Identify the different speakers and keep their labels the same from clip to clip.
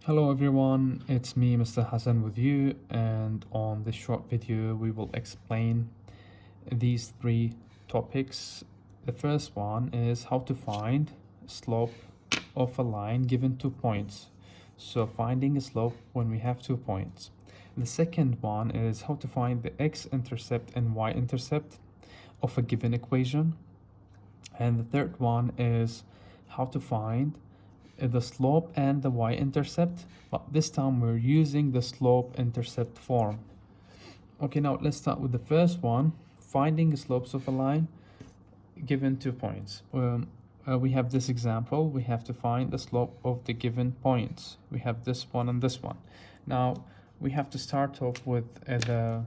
Speaker 1: Hello everyone, it's me Mr. Hassan with you, and on this short video we will explain these three topics. The first one is how to find slope of a line given 2 points. So finding a slope when we have 2 points. The second one is how to find the x-intercept and y-intercept of a given equation. And the third one is how to find the slope and the y-intercept, but this time we're using the slope-intercept form. Okay, now let's start with the first one, finding the slopes of a line given 2 points. We have this example. We have to find the slope of the given points. We have this one and this one. Now we have to start off with the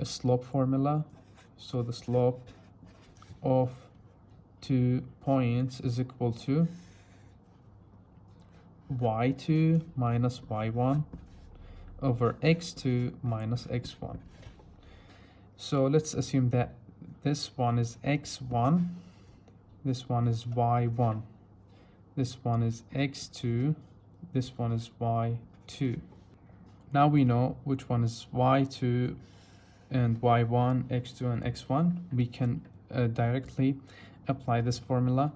Speaker 1: slope formula. So the slope of 2 points is equal to y2 minus y1 over x2 minus x1. So let's assume that this one is x1, this one is y1, this one is x2, this one is y2. Now we know which one is y2 and y1, x2 and x1. We can directly apply this formula.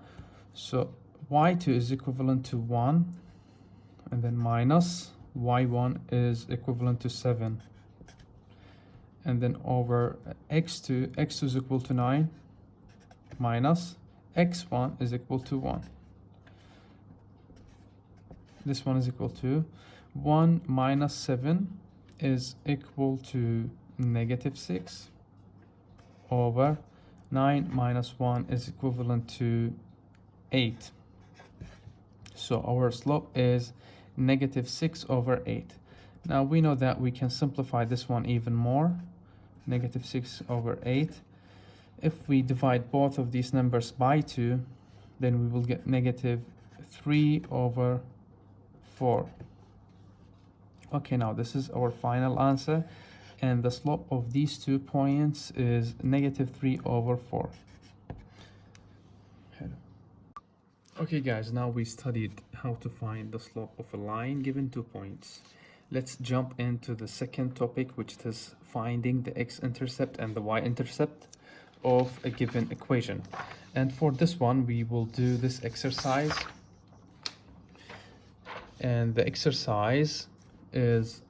Speaker 1: So y2 is equivalent to 1, and then minus y1 is equivalent to 7, and then over x2 is equal to 9 minus x1 is equal to 1. This one is equal to 1 minus 7 is equal to negative 6 over 9 minus 1 is equivalent to 8. So our slope is negative 6 over 8. Now we know that we can simplify this one even more. Negative 6 over 8. If we divide both of these numbers by 2, then we will get negative 3 over 4. Okay, now this is our final answer, and the slope of these 2 points is negative 3 over 4. Okay guys, now we studied how to find the slope of a line given 2 points. Let's jump into the second topic, which is finding the x-intercept and the y-intercept of a given equation. And for this one, we will do this exercise. And the exercise is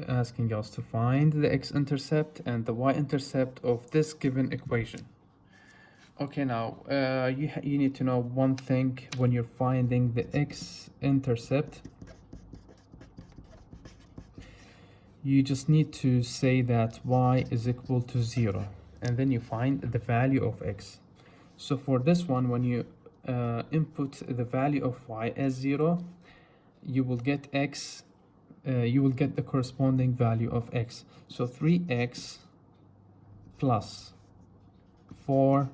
Speaker 1: asking us to find the x-intercept and the y-intercept of this given equation. Okay, now you need to know one thing when you're finding the x-intercept. You just need to say that y is equal to 0, and then you find the value of x. So for this one, when you input the value of y as 0, you will get x. You will get the corresponding value of x. So 3x plus 4.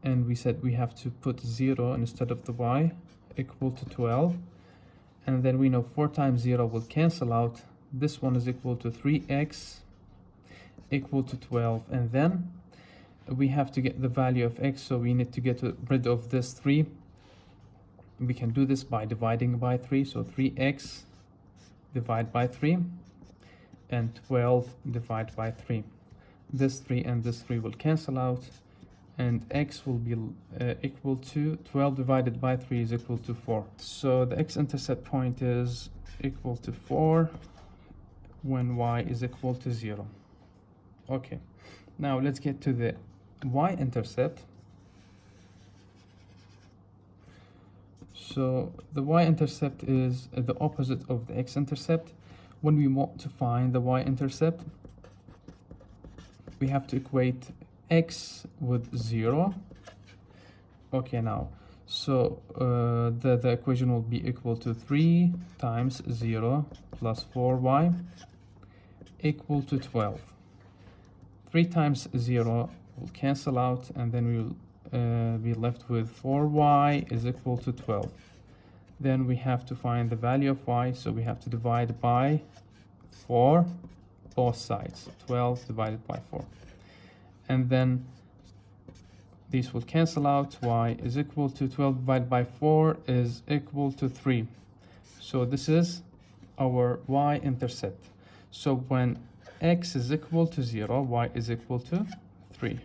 Speaker 1: And we said we have to put 0 instead of the y, equal to 12. And then we know 4 times 0 will cancel out. This one is equal to 3x equal to 12. And then we have to get the value of x, so we need to get rid of this 3. We can do this by dividing by 3. So 3x divided by 3 and 12 divided by 3. This 3 and this 3 will cancel out, and x will be equal to 12 divided by 3 is equal to 4. So the x-intercept point is equal to 4 when y is equal to 0. Okay, now let's get to the y-intercept. So the y-intercept is the opposite of the x-intercept. When we want to find the y-intercept, we have to equate x with 0. Okay, now so the equation will be equal to 3 times 0 plus 4y equal to 12. 3 times 0 will cancel out, and then we will be left with 4y is equal to 12. Then we have to find the value of y, so we have to divide by 4 both sides. 12 divided by 4. And then these will cancel out. Y is equal to 12 divided by 4 is equal to 3. So this is our y-intercept. So when x is equal to 0, y is equal to 3.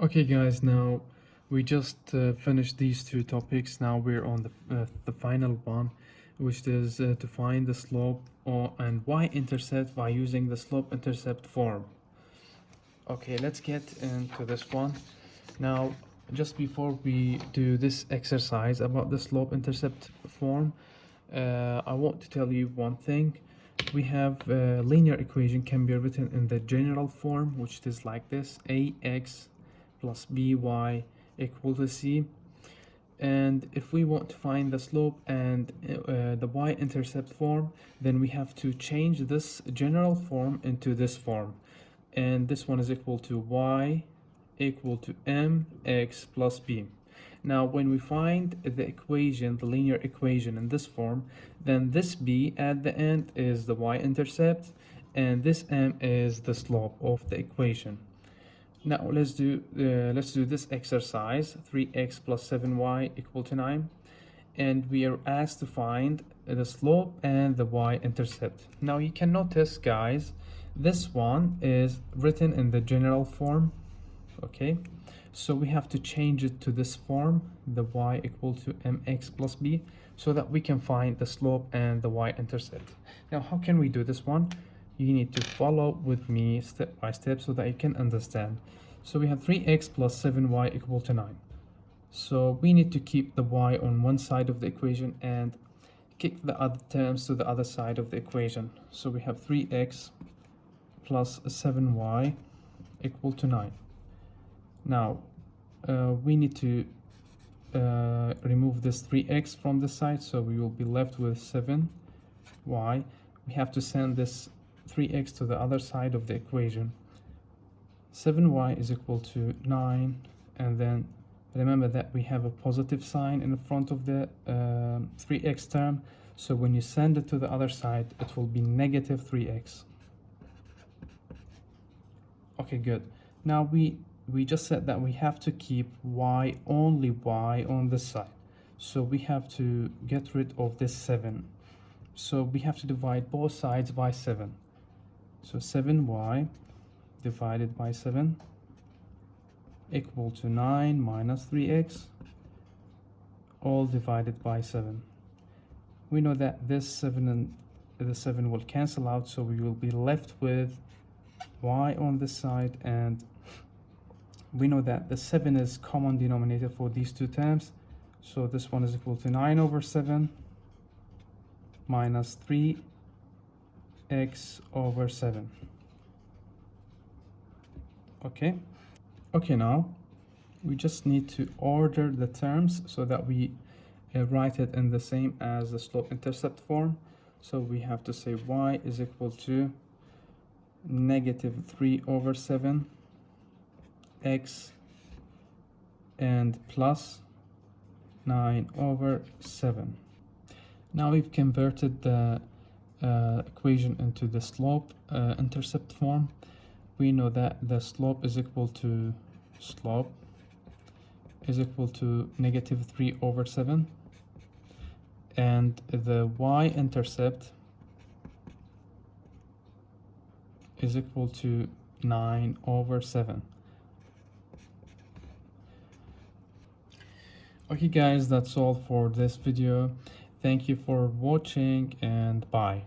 Speaker 1: Okay guys, now we just finished these two topics. Now we're on the final one, which is to find the slope and y-intercept by using the slope-intercept form. Okay, let's get into this one. Now, just before we do this exercise about the slope-intercept form, I want to tell you one thing. We have a linear equation can be written in the general form, which is like this: ax plus by equal to c. And if we want to find the slope and the y-intercept form, then we have to change this general form into this form. And this one is equal to y equal to mx plus b. Now, when we find the equation, the linear equation in this form, then this b at the end is the y-intercept, and this m is the slope of the equation. Now let's do this exercise. 3x plus 7y equal to 9, and we are asked to find the slope and the y-intercept. Now you can notice, guys, this one is written in the general form. Okay, so we have to change it to this form, the y equal to mx plus b, so that we can find the slope and the y-intercept. Now how can we do this one? You need to follow with me step by step so that you can understand. So we have 3x plus 7y equal to 9. So we need to keep the y on one side of the equation and kick the other terms to the other side of the equation. So we have 3x plus 7y equal to 9. Now we need to remove this 3x from the side, so we will be left with 7y. We have to send this 3x to the other side of the equation. 7y is equal to 9, and then remember that we have a positive sign in the front of the 3x term, so when you send it to the other side, it will be negative 3x. Okay, good. Now we just said that we have to keep only y on this side, so we have to get rid of this 7. So we have to divide both sides by 7. So 7y divided by 7 equal to 9 minus 3x, all divided by 7. We know that this 7 and the 7 will cancel out, so we will be left with y on this side, and we know that the 7 is common denominator for these two terms, so this one is equal to 9 over 7 minus 3x over 7. Okay, now we just need to order the terms so that we write it in the same as the slope-intercept form. So we have to say y is equal to negative 3 over 7 x and plus 9 over 7. Now we've converted the equation into the slope intercept form. We know that the slope is equal to negative 3 over 7, and the y-intercept is equal to 9 over 7. Okay guys, that's all for this video. Thank you for watching, and bye.